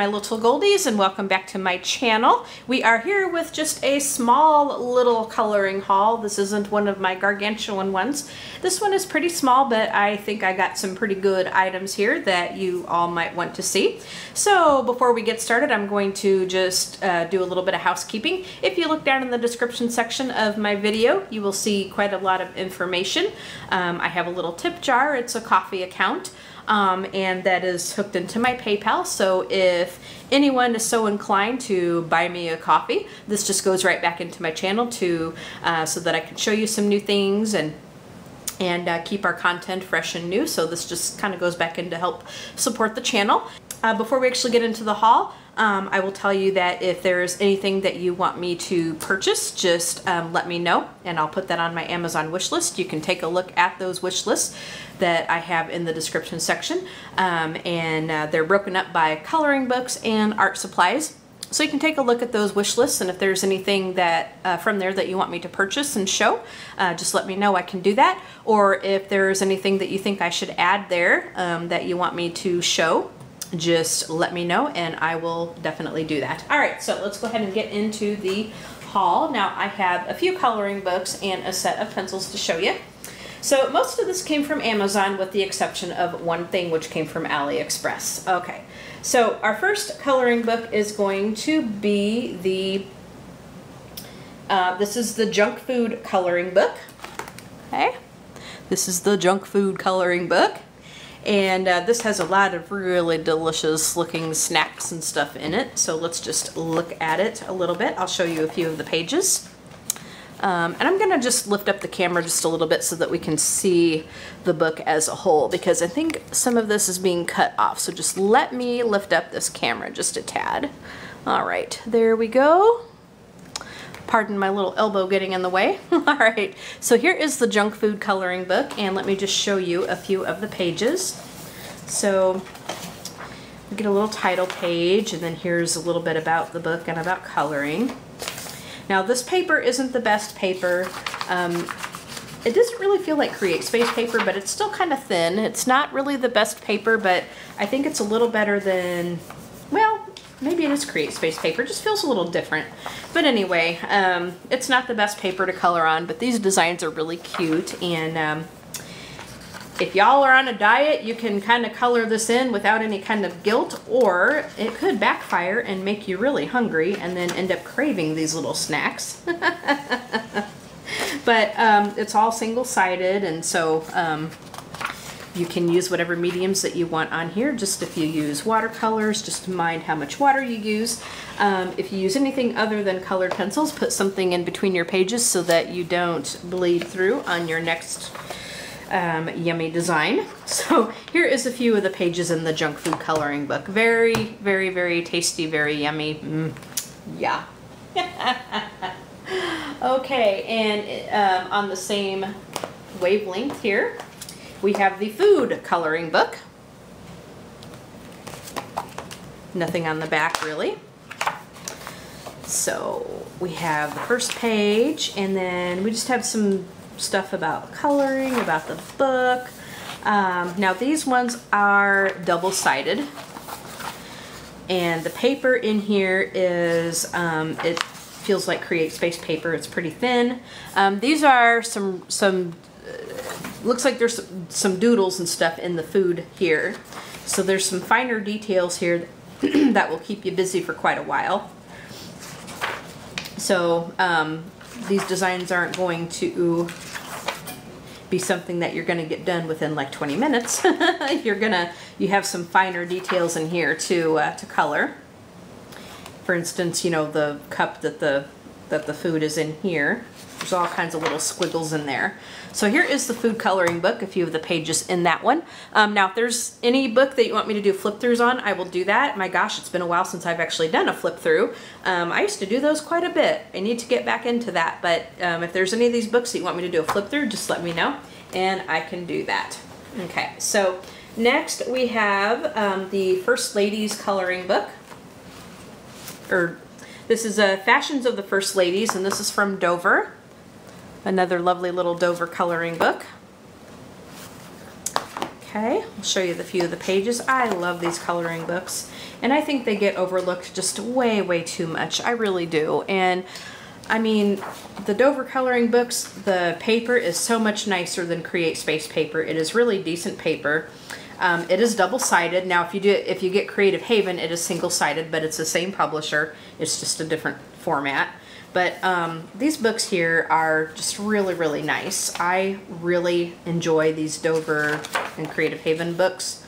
my little goldies, and welcome back to my channel. We are here with just a small little coloring haul. This isn't one of my gargantuan ones. This one is pretty small, but I think I got some pretty good items here that you all might want to see. So before we get started, I'm going to just do a little bit of housekeeping. If you look down in the description section of my video, you will see quite a lot of information. I have a little tip jar. It's a coffee account. And that is hooked into my PayPal, so if anyone is so inclined to buy me a coffee, this just goes right back into my channel to so that I can show you some new things and keep our content fresh and new. So this just kind of goes back in to help support the channel. Before we actually get into the haul, I will tell you that if there's anything that you want me to purchase, just let me know and I'll put that on my Amazon wish list. You can take a look at those wish lists that I have in the description section, and they're broken up by coloring books and art supplies. So you can take a look at those wish lists, and if there's anything that from there that you want me to purchase and show, just let me know. I can do that. Or if there's anything that you think I should add there that you want me to show, just let me know and I will definitely do that. All right, so let's go ahead and get into the haul. Now I have a few coloring books and a set of pencils to show you. So most of this came from Amazon with the exception of one thing, which came from AliExpress. Okay, so our first coloring book is going to be the, this is the junk food coloring book. Okay, this is the junk food coloring book. And this has a lot of really delicious looking snacks and stuff in it. So let's just look at it a little bit. I'll show you a few of the pages. And I'm gonna just lift up the camera just a little bit so that we can see the book as a whole, because I think some of this is being cut off. So just let me lift up this camera just a tad. All right, there we go. Pardon my little elbow getting in the way. All right, so here is the junk food coloring book, and let me just show you a few of the pages. So we get a little title page, and then here's a little bit about the book and about coloring. Now this paper isn't the best paper. It doesn't really feel like Create Space paper, but it's still kind of thin. It's not really the best paper, but I think it's a little better than, well, maybe it is Create Space paper. It just feels a little different. But anyway, it's not the best paper to color on, but these designs are really cute. And if y'all are on a diet, you can kind of color this in without any kind of guilt, or it could backfire and make you really hungry and then end up craving these little snacks. But it's all single-sided, and so you can use whatever mediums that you want on here. Just if you use watercolors, just mind how much water you use. If you use anything other than colored pencils, put something in between your pages so that you don't bleed through on your next yummy design. So here is a few of the pages in the junk food coloring book. Very, very, very tasty, very yummy. Yeah. Okay, and on the same wavelength here, we have the food coloring book. Nothing on the back really. So we have the first page, and then we just have some stuff about coloring, about the book. Now these ones are double-sided, and the paper in here is, it feels like Create Space paper. It's pretty thin. These are some looks like there's some doodles and stuff in the food here. So there's some finer details here that will keep you busy for quite a while. So these designs aren't going to be something that you're gonna get done within like 20 minutes. You have some finer details in here to color. For instance, you know, the cup that the food is in here. There's all kinds of little squiggles in there. So here is the food coloring book, a few of the pages in that one. Now if there's any book that you want me to do flip throughs on, I will do that. My gosh, it's been a while since I've actually done a flip through. I used to do those quite a bit. I need to get back into that, but if there's any of these books that you want me to do a flip through, just let me know and I can do that. Okay, so next we have the First Ladies coloring book. This is Fashions of the First Ladies, and this is from Dover. Another lovely little Dover coloring book. Okay, I'll show you the few of the pages. I love these coloring books, and I think they get overlooked just way too much. I really do. And I mean, the Dover coloring books, the paper is so much nicer than Create Space paper. It is really decent paper. It is double-sided. Now, if you get Creative Haven, it is single-sided, but it's the same publisher. It's just a different format. But these books here are just really nice. I really enjoy these Dover and Creative Haven books.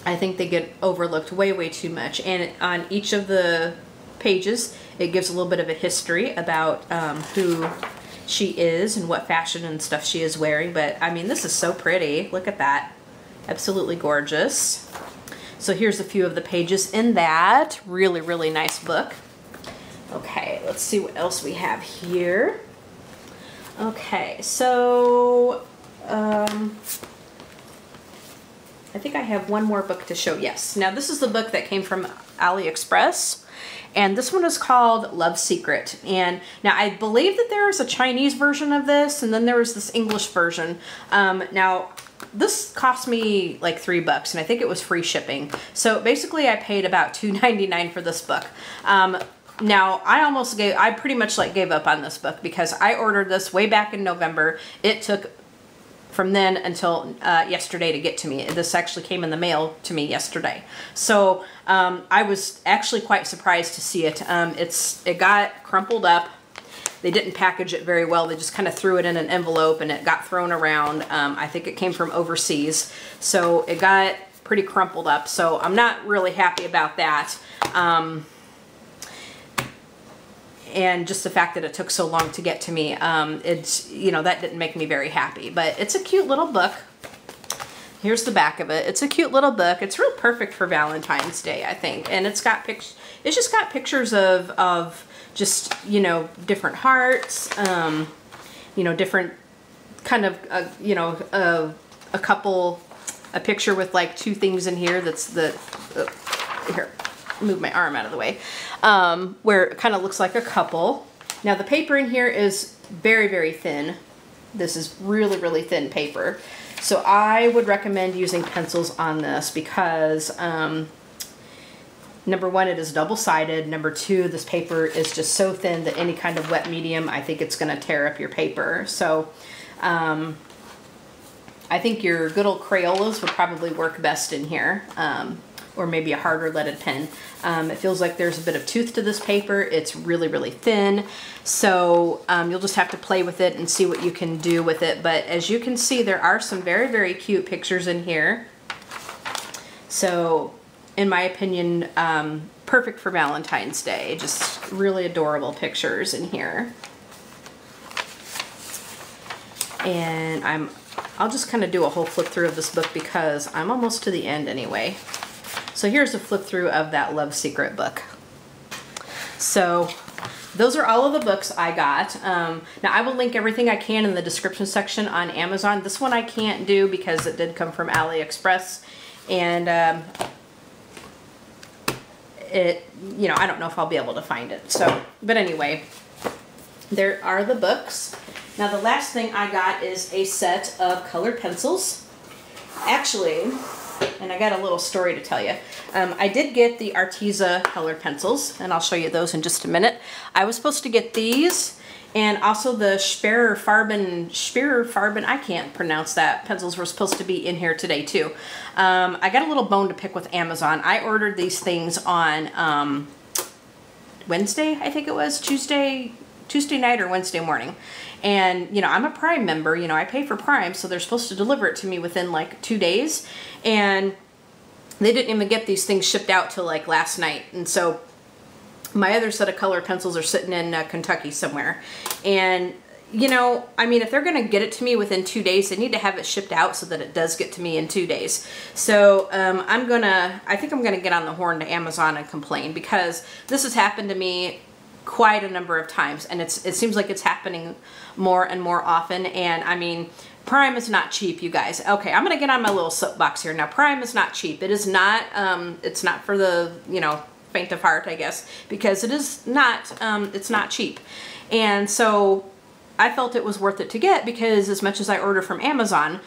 I think they get overlooked way too much. And on each of the pages, it gives a little bit of a history about who she is and what fashion and stuff she is wearing. But I mean, this is so pretty. Look at that. Absolutely gorgeous. So here's a few of the pages in that really nice book. Okay, let's see what else we have here. Okay, so I think I have one more book to show. Yes. Now this is the book that came from AliExpress, and this one is called Love Secret. And now I believe that there is a Chinese version of this, and then there was this English version. Now this cost me like $3, and I think it was free shipping. So basically I paid about $2.99 for this book. Now I pretty much like gave up on this book because I ordered this way back in November. It took from then until yesterday to get to me. This actually came in the mail to me yesterday. So I was actually quite surprised to see it. It got crumpled up. They didn't package it very well. They just kind of threw it in an envelope and it got thrown around. I think it came from overseas. So it got pretty crumpled up. So I'm not really happy about that. And just the fact that it took so long to get to me, that didn't make me very happy. But it's a cute little book. Here's the back of it. It's a cute little book. It's real perfect for Valentine's Day, I think. And it's just got pictures of just, different hearts, different kind of, a picture with like two things in here. Here, move my arm out of the way, where it kind of looks like a couple. Now the paper in here is very thin. This is really thin paper. So I would recommend using pencils on this because number one, it is double-sided. Number two, this paper is just so thin that any kind of wet medium, I think it's going to tear up your paper. So I think your good old Crayolas would probably work best in here, or maybe a harder leaded pen. It feels like there's a bit of tooth to this paper. It's really thin. So you'll just have to play with it and see what you can do with it. But as you can see, there are some very cute pictures in here. So in my opinion, perfect for Valentine's Day. Just really adorable pictures in here. And I'll just kind of do a whole flip through of this book because I'm almost to the end anyway. So here's a flip through of that Love Secret book. So those are all of the books I got. Now I will link everything I can in the description section on Amazon. This one I can't do because it did come from AliExpress, and I don't know if I'll be able to find it. So, but anyway, there are the books. Now the last thing I got is a set of colored pencils. Actually, and I got a little story to tell you. I did get the Arteza colored pencils, and I'll show you those in just a minute. I was supposed to get these and also the Spearfarben, I can't pronounce that. Pencils were supposed to be in here today too. I got a little bone to pick with Amazon. I ordered these things on Wednesday, I think it was, Tuesday night or Wednesday morning. And, I'm a Prime member, I pay for Prime, so they're supposed to deliver it to me within like 2 days. And they didn't even get these things shipped out till like last night. And so my other set of colored pencils are sitting in Kentucky somewhere. And, if they're going to get it to me within 2 days, they need to have it shipped out so that it does get to me in 2 days. So I think I'm going to get on the horn to Amazon and complain, because this has happened to me quite a number of times, and it seems like it's happening more and more often. And Prime is not cheap, you guys. Okay, I'm gonna get on my little soapbox here. Now, Prime is not cheap. It is not, it's not for the, faint of heart, I guess, because it is not, it's not cheap. And so I felt it was worth it to get, because as much as I order from Amazon,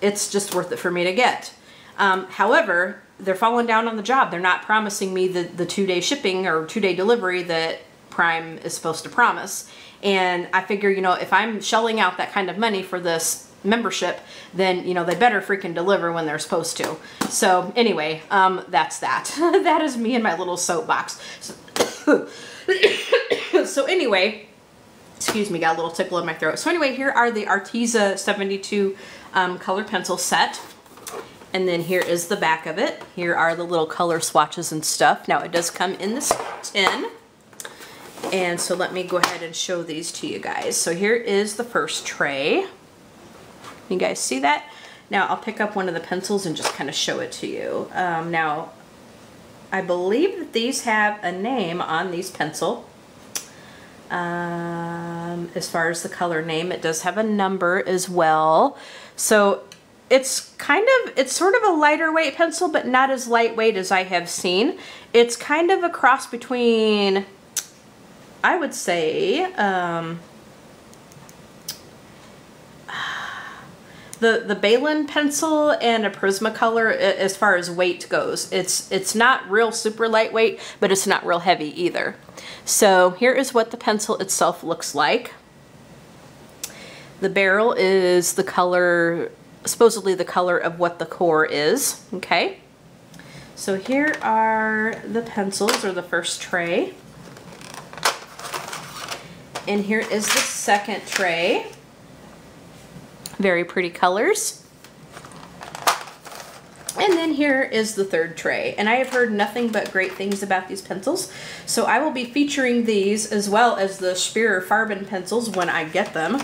it's just worth it for me to get. However, they're falling down on the job. They're not promising me the 2-day shipping or 2-day delivery that Prime is supposed to promise. And I figure, you know, if I'm shelling out that kind of money for this membership, then, you know, they better freaking deliver when they're supposed to. So anyway, that's that. That is me and my little soapbox. So anyway, excuse me, got a little tickle in my throat. So anyway, here are the Arteza 72 color pencil set. And then here is the back of it. Here are the little color swatches and stuff. Now it does come in this tin. And so let me go ahead and show these to you guys. So here is the first tray. You guys see that? Now I'll pick up one of the pencils and just kind of show it to you. Now I believe that these have a name on these pencil. As far as the color name, it does have a number as well. So it's sort of a lighter weight pencil, but not as lightweight as I have seen. It's kind of a cross between, I would say, the Balin pencil and a Prismacolor as far as weight goes. It's not real super lightweight, but it's not real heavy either. So here is what the pencil itself looks like. The barrel is the color, supposedly the color of what the core is, okay? So here are the pencils, or the first tray. And here is the second tray. Very pretty colors. And then here is the third tray. And I have heard nothing but great things about these pencils. So I will be featuring these as well as the Spear Farben pencils when I get them.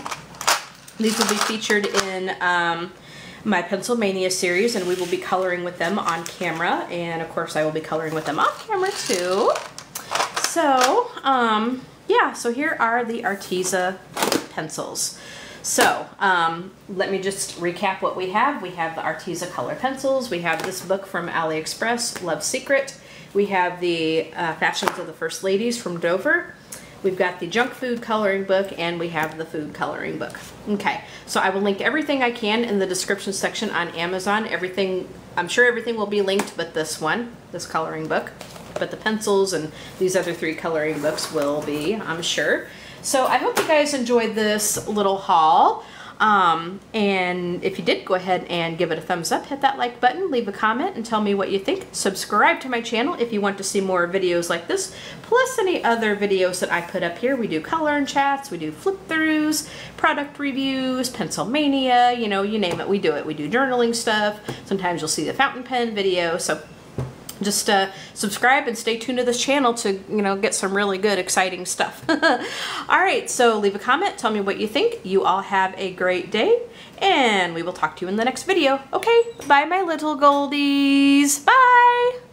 These will be featured in my Pencil Mania series, and we will be coloring with them on camera. And of course I will be coloring with them off camera too. So, yeah, so here are the Arteza pencils. So, let me just recap what we have. We have the Arteza color pencils. We have this book from AliExpress, Love Secret. We have the Fashions of the First Ladies from Dover. We've got the junk food coloring book, and we have the food coloring book. Okay, so I will link everything I can in the description section on Amazon. Everything, I'm sure everything will be linked but this one, this coloring book. But the pencils and these other 3 coloring books will be, I'm sure. So I hope you guys enjoyed this little haul. And if you did, go ahead and give it a thumbs up, hit that like button, leave a comment, and tell me what you think. Subscribe to my channel if you want to see more videos like this, plus any other videos that I put up here. We do color and chats, we do flip-throughs, product reviews, Pencil Mania, you know, you name it, we do it. We do journaling stuff. Sometimes you'll see the fountain pen video. So just subscribe and stay tuned to this channel to, you know, get some really good, exciting stuff. All right, so leave a comment, tell me what you think. You all have a great day, and we will talk to you in the next video. Okay, bye my little goldies. Bye.